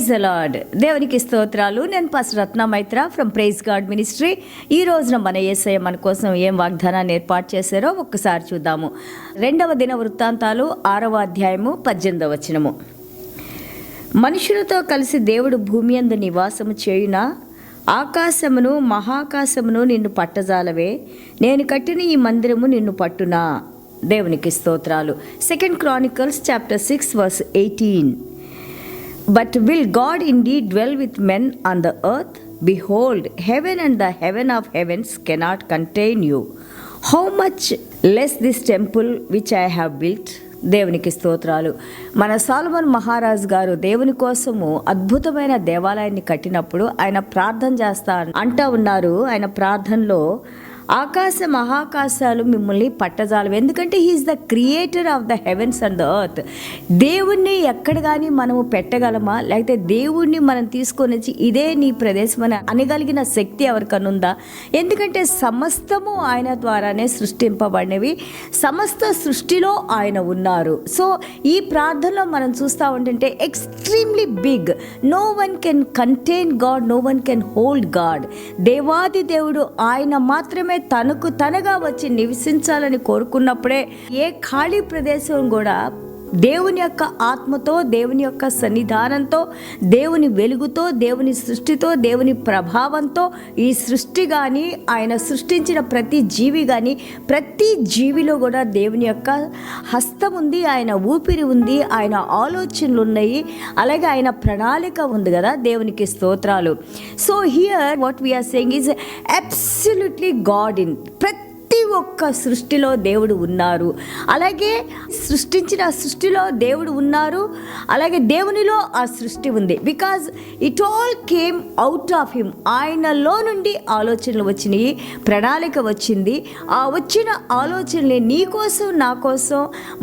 Praise the lord. దేవునికి స్తోత్రాలు. నేను pastor Ratna Maitra from praise God ministry. ఈ రోజున మన యేసయ్య మన కోసం ఏం వాగ్దానాన్ని ఏర్పాటు చేశారో ఒక్కసారి చూద్దాము. 2వ దిన వృత్తాంతాలు 6వ అధ్యాయము 18వ వచనము. మనుషులతో కలిసి దేవుడు భూమి యందు నివాసము చేయునా, ఆకాశమును మహాకాశమును నిన్ను పట్టజాలవే, నేను కట్టిన ఈ మందిరము నిన్ను పట్టునా. దేవునికి స్తోత్రాలు. 2 Chronicles chapter 6 verse 18. But will God indeed dwell with men on the earth? Behold, heaven and the heaven of heavens cannot contain you. How much less this temple which I have built? దేవునికి స్తోత్రాలు. మన సొలొమోను మహారాజు గారు దేవుని కోసము అద్భుతమైన దేవాలయాన్ని కట్టినప్పుడు ఆయన ప్రార్థన చేస్తా అంటా ఉన్నారు. ఆయన ప్రార్థనలో ఆకాశ మహాకాశాలు మిమ్మల్ని పట్టజాలవు, ఎందుకంటే he is the creator of the heavens and the earth. దేవుణ్ణి ఎక్కడ కానీ మనము పెట్టగలమా, లేకపోతే దేవుణ్ణి మనం తీసుకొని వచ్చి ఇదే నీ ప్రదేశం అని అనగలిగిన శక్తి ఎవరికన్నా ఉందా? ఎందుకంటే సమస్తము ఆయన ద్వారానే సృష్టింపబడినవి, సమస్త సృష్టిలో ఆయన ఉన్నారు. సో ఈ ప్రార్థనలో మనం చూస్తూ ఉంటుంటే extremely big, no one can contain God, no one can hold God. దేవాది దేవుడు ఆయన మాత్రమే తనకు తనగా వచ్చి నివసించాలని కోరుకున్నప్పుడే ఏ ఖాళీ ప్రదేశం కూడా దేవుని యొక్క ఆత్మతో, దేవుని యొక్క సన్నిధానంతో, దేవుని వెలుగుతో, దేవుని సృష్టితో, దేవుని ప్రభావంతో ఈ సృష్టి కానీ, ఆయన సృష్టించిన ప్రతి జీవి కానీ, ప్రతి జీవిలో కూడా దేవుని యొక్క హస్తం ఉంది, ఆయన ఊపిరి ఉంది, ఆయన ఆలోచనలు ఉన్నాయి, అలాగే ఆయన ప్రణాళిక ఉంది కదా. దేవునికి స్తోత్రాలు. So here what we are saying is absolutely God in ప్రతి ఒక్క సృష్టిలో దేవుడు ఉన్నారు. అలాగే సృష్టించిన సృష్టిలో దేవుడు ఉన్నారు, అలాగే దేవునిలో ఆ సృష్టి ఉంది. Because it all came out of him. ఆయనలో నుండి ఆలోచనలు వచ్చినాయి, ప్రణాళిక వచ్చింది. ఆ వచ్చిన ఆలోచనలే నీ కోసం నా కోసం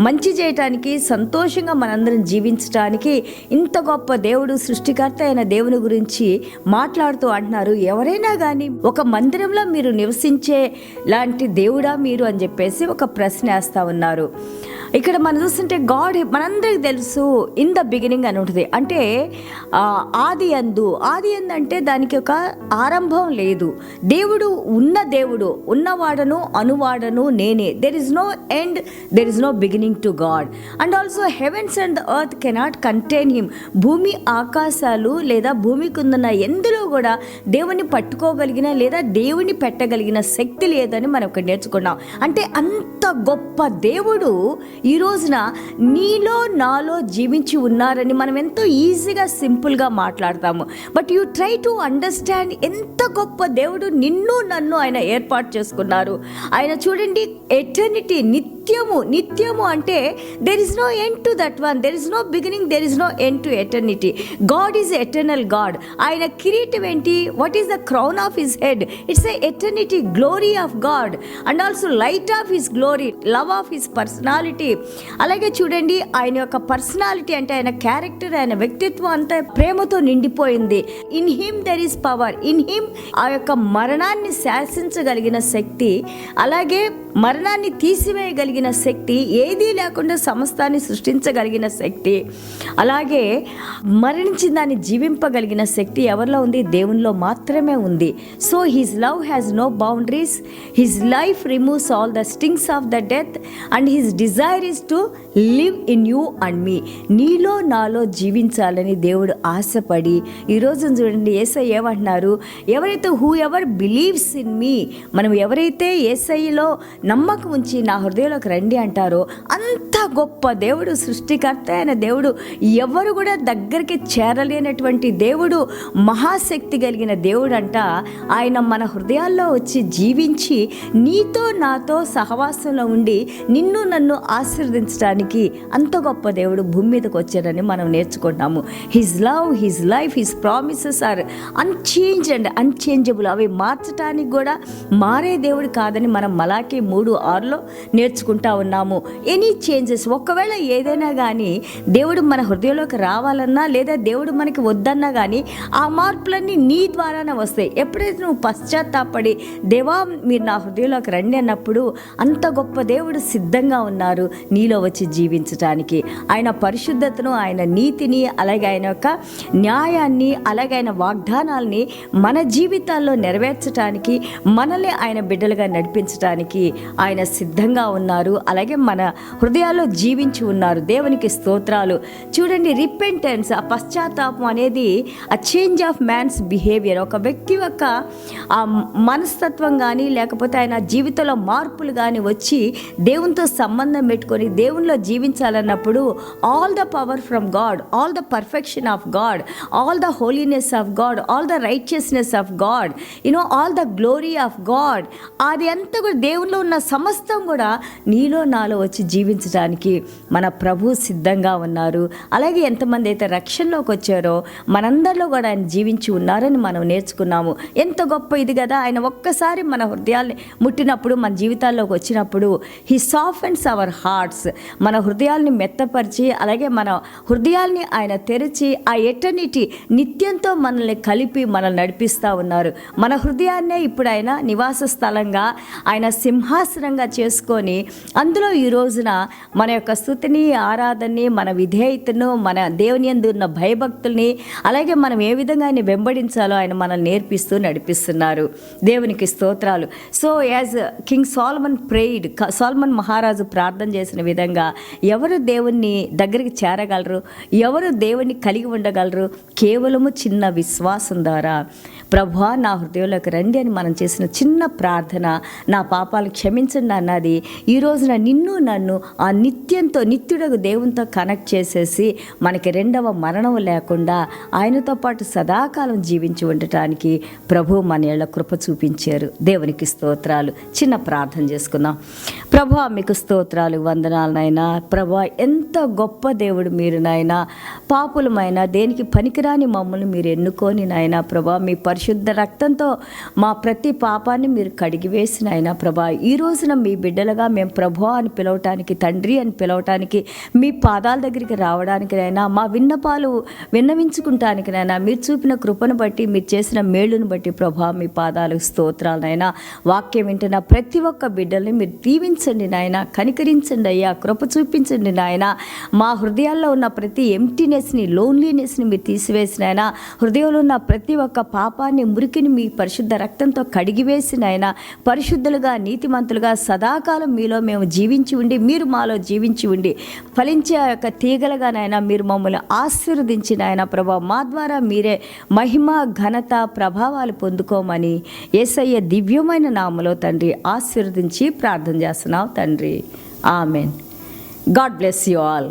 మంచి చేయటానికి, సంతోషంగా మనందరం జీవించడానికి ఇంత గొప్ప దేవుడు, సృష్టికర్త అయిన దేవుని గురించి మాట్లాడుతూ అంటున్నారు. ఎవరైనా కానీ ఒక మందిరంలో మీరు నివసించే లాంటి దేవుడా మీరు అని చెప్పేసి ఒక ప్రశ్న వేస్తూ ఉన్నారు. ఇక్కడ మనం చూస్తుంటే గాడ్ మనందరికి తెలుసు ఇన్ ద బిగినింగ్ అని ఉంటుంది. అంటే ఆది అందు అంటే దానికి ఒక ఆరంభం లేదు. దేవుడు దేవుడు ఉన్నవాడను అనువాడను నేనే. There is no end, there is no beginning to God. And also heavens and the earth cannot contain him. భూమి ఆకాశాలు లేదా భూమికి ఉన్న ఎందులో కూడా దేవుని పట్టుకోగలిగిన లేదా దేవుని పెట్టగలిగిన శక్తి లేదని మనం ఇక్కడ నేర్చుకున్నాం. అంటే అంత గొప్ప దేవుడు ఈ రోజున నీలో నాలో జీవించి ఉన్నారని మనం ఎంతో ఈజీగా సింపుల్గా మాట్లాడతాము. But you try to understand ఎంత గొప్ప దేవుడు నిన్ను నన్ను ఆయన ఏర్పాటు చేసుకున్నారు. ఆయన చూడండి, ఎటర్నిటీ, నిత్యము అంటే there is no end to that one, there is no beginning, there is no end to eternity. God is eternal God. ఆయన కిరీటం ఏంటి? What is the crown of his head? It's a eternity, glory of God and also light of his glory, love of his personality. అలాగే చూడండి, ఆయన యొక్క personality అంటే ఆయన character, ఆయన వ్యక్తిత్వం అంతా ప్రేమతో నిండిపోయింది. In him there is power. In him ఆ యొక్క మరణాన్ని శాసించగలిగిన శక్తి, అలాగే మరణాన్ని తీసివేయగలిగిన శక్తి, ఏదీ లేకుండా సమస్తాన్ని సృష్టించగలిగిన శక్తి, అలాగే మరణించిన దాన్ని జీవింపగలిగిన శక్తి ఎవరిలో ఉంది? దేవునిలో మాత్రమే ఉంది. So his love has no boundaries. His life removes all the stings of the death and his desire is to live in you and me. నీలో నాలో జీవించాలని దేవుడు ఆశపడి ఈరోజు చూడండి, యేసయ్య ఏమంటున్నారు? ఎవరైతే who ever believes in me, మనం ఎవరైతే యేసయ్యలో నమ్మకం ఉంచి నా హృదయంలోకి రండి అంటారో, అంత గొప్ప దేవుడు, సృష్టికర్త అయిన దేవుడు, ఎవరు కూడా దగ్గరికి చేరలేనటువంటి దేవుడు, మహాశక్తి కలిగిన దేవుడు అంట. ఆయన మన హృదయాల్లో వచ్చి జీవించి నీతో నాతో సహవాసంలో ఉండి నిన్ను నన్ను ఆశీర్వదించడానికి అంత గొప్ప దేవుడు భూమి మీదకి వచ్చారని మనం నేర్చుకుంటాము. His love, his life, his promises are unchanged and unchangeable. అవి మార్చడానికి కూడా మారే దేవుడు కాదని మనం మలాకి 3:6 నేర్చుకుంటా ఉన్నాము. ఎనీ చేంజెస్, ఒకవేళ ఏదైనా కానీ దేవుడు మన హృదయంలోకి రావాలన్నా లేదా దేవుడు మనకి వద్దన్నా కానీ ఆ మార్పులన్నీ నీ ద్వారానే వస్తాయి. ఎప్పుడైతే నువ్వు పశ్చాత్తాపడి దేవా మీరు నా హృదయంలోకి రండి అన్నప్పుడు అంత గొప్ప దేవుడు సిద్ధంగా ఉన్నారు నీలో వచ్చి జీవించటానికి. ఆయన పరిశుద్ధతను, ఆయన నీతిని, అలాగే ఆయన యొక్క న్యాయాన్ని, అలాగే ఆయన వాగ్దానాల్ని మన జీవితాల్లో నెరవేర్చడానికి, మనల్ని ఆయన బిడ్డలుగా నడిపించడానికి ఆయన సిద్ధంగా ఉన్నారు. అలాగే మన హృదయాల్లో జీవించి ఉన్నారు. దేవునికి స్తోత్రాలు. చూడండి, రిపెంటెన్స్, ఆ పశ్చాత్తాపం అనేది ఆ చేంజ్ ఆఫ్ మ్యాన్స్ బిహేవియర్, ఒక వ్యక్తి యొక్క ఆ మనస్తత్వం కానీ లేకపోతే ఆయన జీవితంలో మార్పులు కానీ వచ్చి దేవునితో సంబంధం పెట్టుకొని దేవునిలో జీవించాలన్నప్పుడు all the power from God, all the perfection of God, all the holiness of God, all the righteousness of God, all the glory of God, అది అంతా కూడా దేవునిలో ఉన్న సమస్తం కూడా నీలో నాలో వచ్చి జీవించడానికి మన ప్రభు సిద్ధంగా ఉన్నారు. అలాగే ఎంతమంది అయితే రక్షణలోకి వచ్చారో మనందరిలో కూడా ఆయన జీవించి ఉన్నారని మనం నేర్చుకున్నాము. ఎంత గొప్ప ఇది కదా! ఆయన ఒక్కసారి మన హృదయాల్ని ముట్టినప్పుడు, మన జీవితాల్లోకి వచ్చినప్పుడు హీ సాఫ్టెన్స్ అవర్ హార్ట్స్, మన హృదయాల్ని మెత్తపరిచి, అలాగే మన హృదయాల్ని ఆయన తెరిచి ఆ ఎటర్నిటీ నిత్యంతో మనల్ని కలిపి మనల్ని నడిపిస్తూ ఉన్నారు. మన హృదయాన్నే ఇప్పుడు ఆయన నివాస స్థలంగా, ఆయన సింహాసనంగా చేసుకొని అందులో ఈ రోజున మన యొక్క స్తుతిని, ఆరాధనని, మన విధేయతను, మన దేవుని యందు ఉన్న భయభక్తుల్ని, అలాగే మనం ఏ విధంగా ఆయన వెంబడించాలో ఆయన మనల్ని నేర్పిస్తూ నడిపిస్తున్నారు. దేవునికి స్తోత్రాలు. So as king Solomon prayed, Solomon మహారాజు ప్రార్థన చేసిన విధంగా ఎవరు దేవుణ్ణి దగ్గరికి చేరగలరు, ఎవరు దేవుణ్ణి కలిగి ఉండగలరు? కేవలము చిన్న విశ్వాసం ద్వారా. ప్రభువా నా హృదయంలోకి రండి అని మనం చేసిన చిన్న ప్రార్థన, నా పాపాలు క్షమించండి అన్నది ఈ రోజున నిన్ను నన్ను ఆ నిత్యుడకు దేవునితో కనెక్ట్ చేసేసి మనకి రెండవ మరణం లేకుండా ఆయనతో పాటు సదాకాలం జీవించి ఉండటానికి ప్రభు మన ఏళ్ళ కృప చూపించారు. దేవునికి స్తోత్రాలు. చిన్న ప్రార్థన చేసుకుందాం. ప్రభువా మీకు స్తోత్రాలు, వందనాలు నాయనా. ప్రభువా ఎంత గొప్ప దేవుడు మీరు నాయనా. పాపులమైన దేనికి పనికిరాని మమ్మల్ని మీరు ఎన్నుకొని నాయనా ప్రభా, మీ పరిశుద్ధ రక్తంతో మా ప్రతి పాపాన్ని మీరు కడిగివేసిన ఆయన ప్రభా, ఈ రోజున మీ బిడ్డలుగా మేము ప్రభు అని పిలవటానికి, తండ్రి అని పిలవటానికి, మీ పాదాల దగ్గరికి రావడానికి నైనా, మా విన్నపాలు విన్నవించుకుంటానికి నైనా, మీరు చూపిన కృపను బట్టి, మీరు చేసిన మేలును బట్టి ప్రభా మీ పాదాలకు స్తోత్రాలనైనా. వాక్యం వింటున్న ప్రతి ఒక్క బిడ్డల్ని మీరు దీవించండి నాయన, కనికరించండి అయ్యా, కృప చూపించండి నాయన. మా హృదయాల్లో ఉన్న ప్రతి ఎంప్టీనెస్ని, లోన్లీనెస్ని మీరు తీసివేసిన ఆయన, హృదయంలో ఉన్న ప్రతి ఒక్క పాపాన్ని, మురికిని మీ పరిశుద్ధ రక్తంతో కడిగివేసిన ఆయన, పరిశుద్ధులుగా, నీతిమంతులుగా సదాకాలం మీలో మేము జీవించి ఉండి, మీరు మాలో జీవించి ఉండి ఫలించే ఆ యొక్క తీగలుగానైనా మీరు మమ్మల్ని ఆశీర్వదించిన ఆయన ప్రభా, మా ద్వారా మీరే మహిమ, ఘనత, ప్రభావాలు పొందుకోమని యేసయ్య దివ్యమైన నామములో తండ్రి ఆశీర్వదించి ప్రార్థన చేస్తున్నావు తండ్రి. Amen. God bless you all.